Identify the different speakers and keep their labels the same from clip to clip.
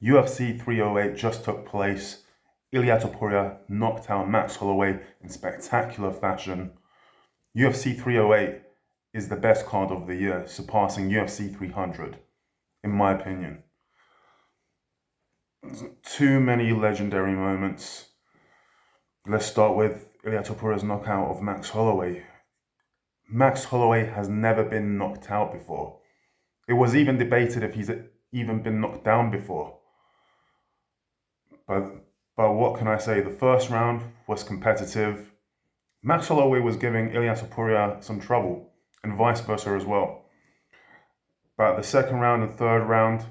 Speaker 1: UFC 308 just took place. Ilia Topuria knocked out Max Holloway in spectacular fashion. UFC 308 is the best card of the year, surpassing UFC 300, in my opinion. Too many legendary moments. Let's start with Ilia Topuria's knockout of Max Holloway. Max Holloway has never been knocked out before. It was even debated if he's even been knocked down before. But what can I say? The first round was competitive. Max Holloway was giving Ilia Topuria some trouble, and vice versa as well. But the second round and third round,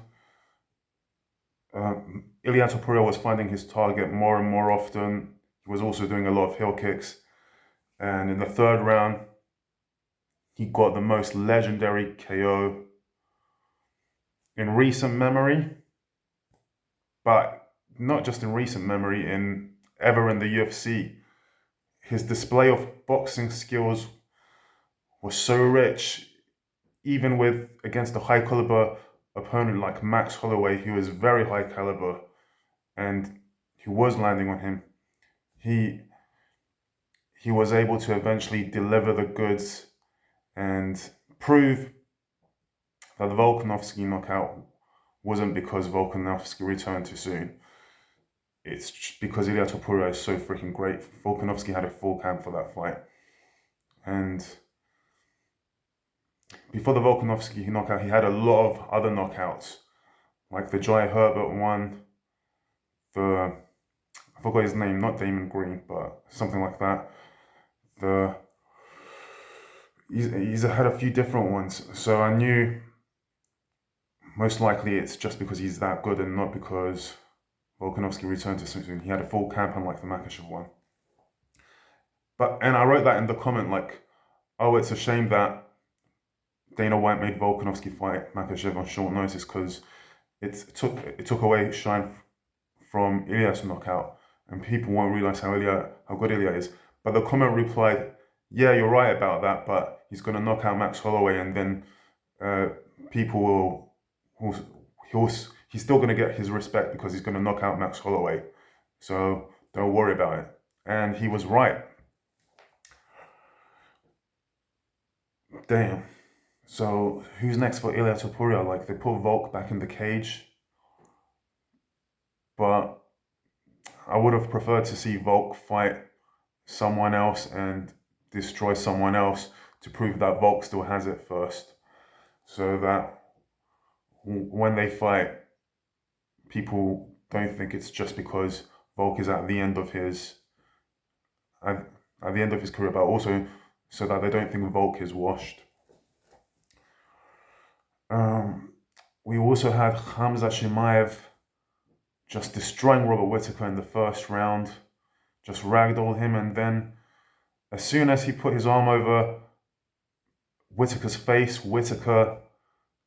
Speaker 1: Ilia Topuria was finding his target more and more often. He was also doing a lot of heel kicks. And in the third round, he got the most legendary KO in recent memory, but not just in recent memory, ever in the UFC. His display of boxing skills was so rich, even against a high caliber opponent like Max Holloway, who is very high caliber, and who was landing on him. He was able to eventually deliver the goods and prove that the Volkanovski knockout wasn't because Volkanovski returned too soon. It's just because Ilia Topuria is so freaking great. Volkanovski had a full camp for that fight. And before the Volkanovski knockout, he had a lot of other knockouts, like the Jai Herbert one, I forgot his name, not Damon Green, but something like that. He's had a few different ones, so I knew most likely it's just because he's that good and not because Volkanovski returned too soon. He had a full camp, unlike the Makhachev one. And I wrote that in the comment, like, oh, it's a shame that Dana White made Volkanovski fight Makhachev on short notice, because it took away shine from Ilia's knockout, and people won't realize how good Ilia is. But the comment replied, yeah, you're right about that, but he's going to knock out Max Holloway, and then people he's still going to get his respect because he's going to knock out Max Holloway. So don't worry about it. And he was right. Damn. So who's next for Ilia Topuria? Like, they put Volk back in the cage, but I would have preferred to see Volk fight someone else and destroy someone else to prove that Volk still has it first, so that when they fight, people don't think it's just because Volk is at the end of his career, but also so that they don't think Volk is washed. We also had Khamzat Chimaev just destroying Robert Whittaker in the first round, just ragdolled him, and then as soon as he put his arm over Whittaker's face, Whittaker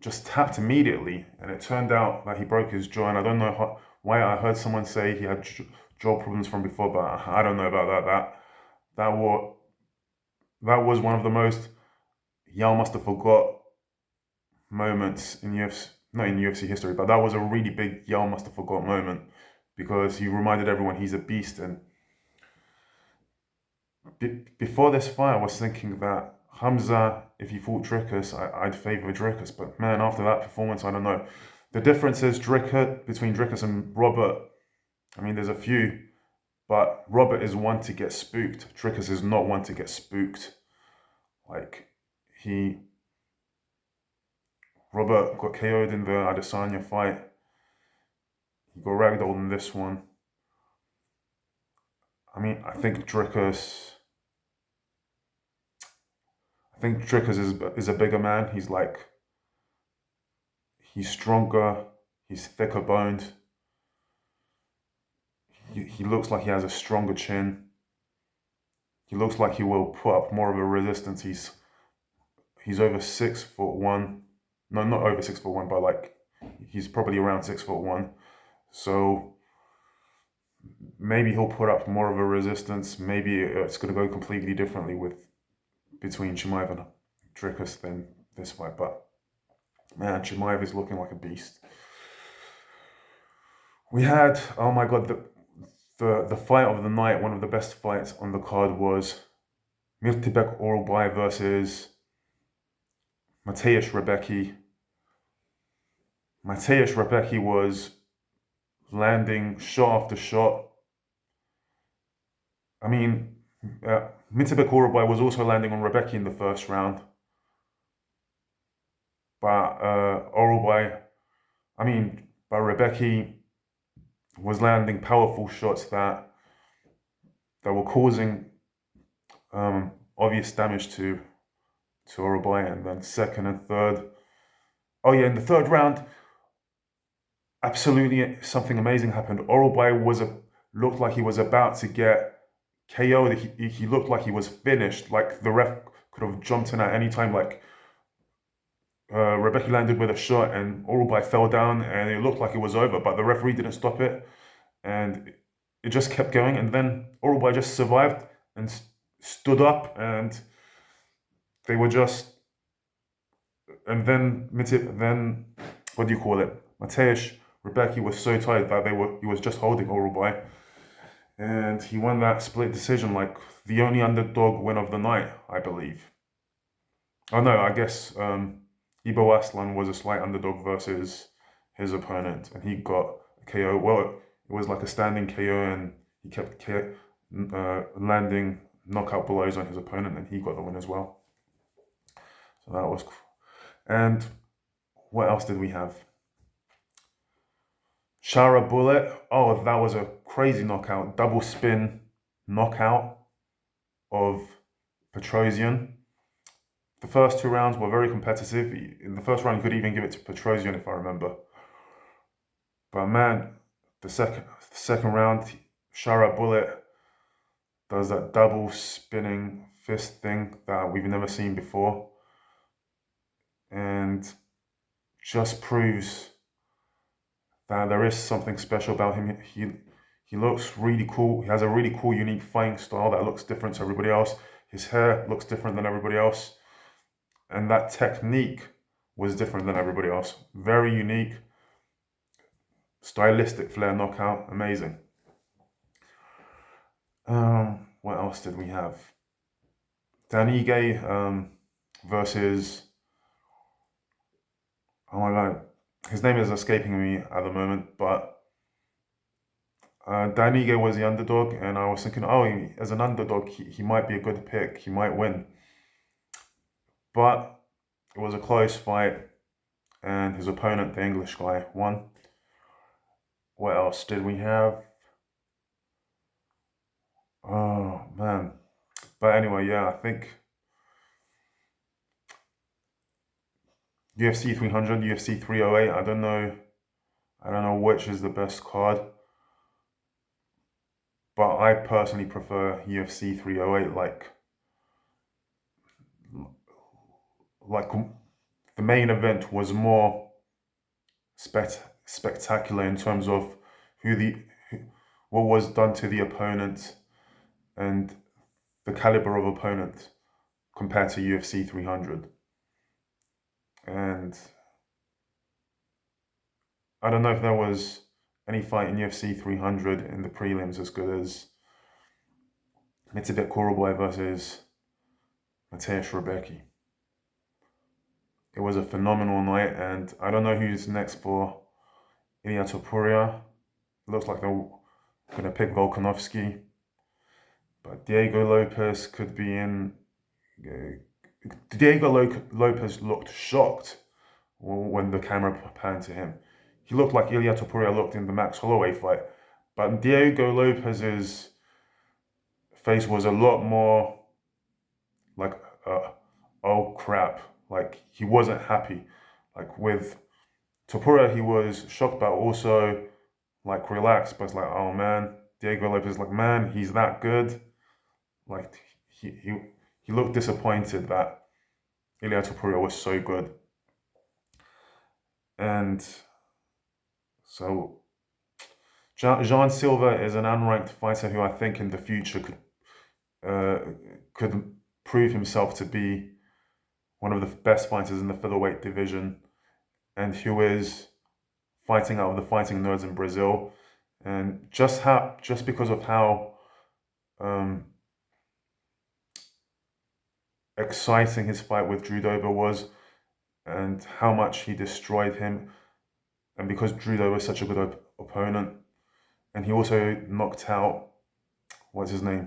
Speaker 1: just tapped immediately, and it turned out that he broke his jaw. And I don't know why I heard someone say he had jaw problems from before, but I don't know about that. That was one of the most Yao must have forgot moments in UFC, not in UFC history, but that was a really big Yao must have forgot moment, because he reminded everyone he's a beast. And before this fight, I was thinking that Khamzat, if he fought Dricus, I'd favour Dricus. But man, after that performance, I don't know. The difference is between Dricus and Robert, I mean, there's a few, but Robert is one to get spooked. Dricus is not one to get spooked. Like, Robert got KO'd in the Adesanya fight. He got ragdolled in this one. I mean, I think Dricus is a bigger man. He's stronger, he's thicker boned. He looks like he has a stronger chin. He looks like he will put up more of a resistance. He's over 6'1". No, not over 6'1", but like, he's probably around 6'1". So maybe he'll put up more of a resistance. Maybe it's going to go completely differently between Chimaev and Dricus than this fight. But man, Chimaev is looking like a beast. We had, oh my God, the fight of the night, one of the best fights on the card was Mirtibek Oralbay versus Mateusz Rebecki. Mateusz Rebecki was landing shot after shot. I mean, Mirtibek Oralbay was also landing on Rebecki in the first round. But Rebecki was landing powerful shots that were causing obvious damage to Oralbay, and then second and third. Oh yeah, in the third round, absolutely something amazing happened. Oralbay looked like he was about to get KO'd. He looked like he was finished. Like the ref could have jumped in at any time. Like Rebecki landed with a shot and Oralbay fell down, and it looked like it was over, but the referee didn't stop it, and it just kept going. And then Oralbay just survived and stood up, and they were just. And then what do you call it? Mateusz Rebecki was so tired that he was just holding Oralbay, and he won that split decision, like the only underdog win of the night, I believe. Oh no, I guess Ibo Aslan was a slight underdog versus his opponent, and he got a KO. Well, it was like a standing KO, and he kept landing knockout blows on his opponent, and he got the win as well. So that was cool. And what else did we have? Shara Bullet. Oh, that was a crazy knockout. Double spin knockout of Petrosian. The first two rounds were very competitive. In the first round, you could even give it to Petrosian, if I remember. But man, the second round, Shara Bullet does that double spinning fist thing that we've never seen before, and just proves that there is something special about him. He looks really cool. He has a really cool, unique fighting style that looks different to everybody else. His hair looks different than everybody else. And that technique was different than everybody else. Very unique, stylistic flair knockout, amazing. What else did we have? Danige versus, oh my God, his name is escaping me at the moment, but Danige was the underdog, and I was thinking, oh, as an underdog, he might be a good pick, he might win. But it was a close fight, and his opponent, the English guy, won. What else did we have? Oh man. But anyway, yeah, I think UFC 300, UFC 308, I don't know which is the best card, but I personally prefer UFC 308. Like the main event was more spectacular in terms of what was done to the opponent and the caliber of opponent compared to UFC 300. And I don't know if there was any fight in UFC 300 in the prelims as good as Mirtibek Oralbay versus Mateusz Rebecki. It was a phenomenal night, and I don't know who's next for Ilia Topuria. It looks like they're going to pick Volkanovski, but Diego Lopez could be in. Diego Lopez looked shocked when the camera panned to him. He looked like Ilia Topuria looked in the Max Holloway fight, but Diego Lopez's face was a lot more like, oh crap, like he wasn't happy. Like with Topuria, he was shocked, but also like relaxed. But it's like, oh man, Diego Lopez, like man, he's that good. Like he looked disappointed that Ilia Topuria was so good, and so Jean Silva is an unranked fighter who I think in the future could prove himself to be one of the best fighters in the featherweight division, and who is fighting out of the fighting nerds in Brazil, and just because of how exciting his fight with Drew Dober was, and how much he destroyed him, and because Drew Dober was such a good opponent, and he also knocked out, what's his name,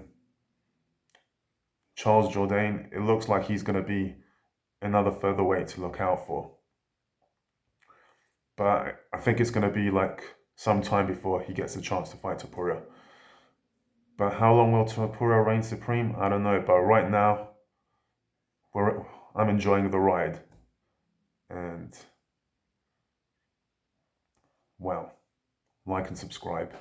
Speaker 1: Charles Jourdain. It looks like he's going to be another featherweight to look out for. But I think it's going to be like some time before he gets the chance to fight Topuria. But how long will Topuria reign supreme? I don't know. But right now, I'm enjoying the ride. And, well, like and subscribe.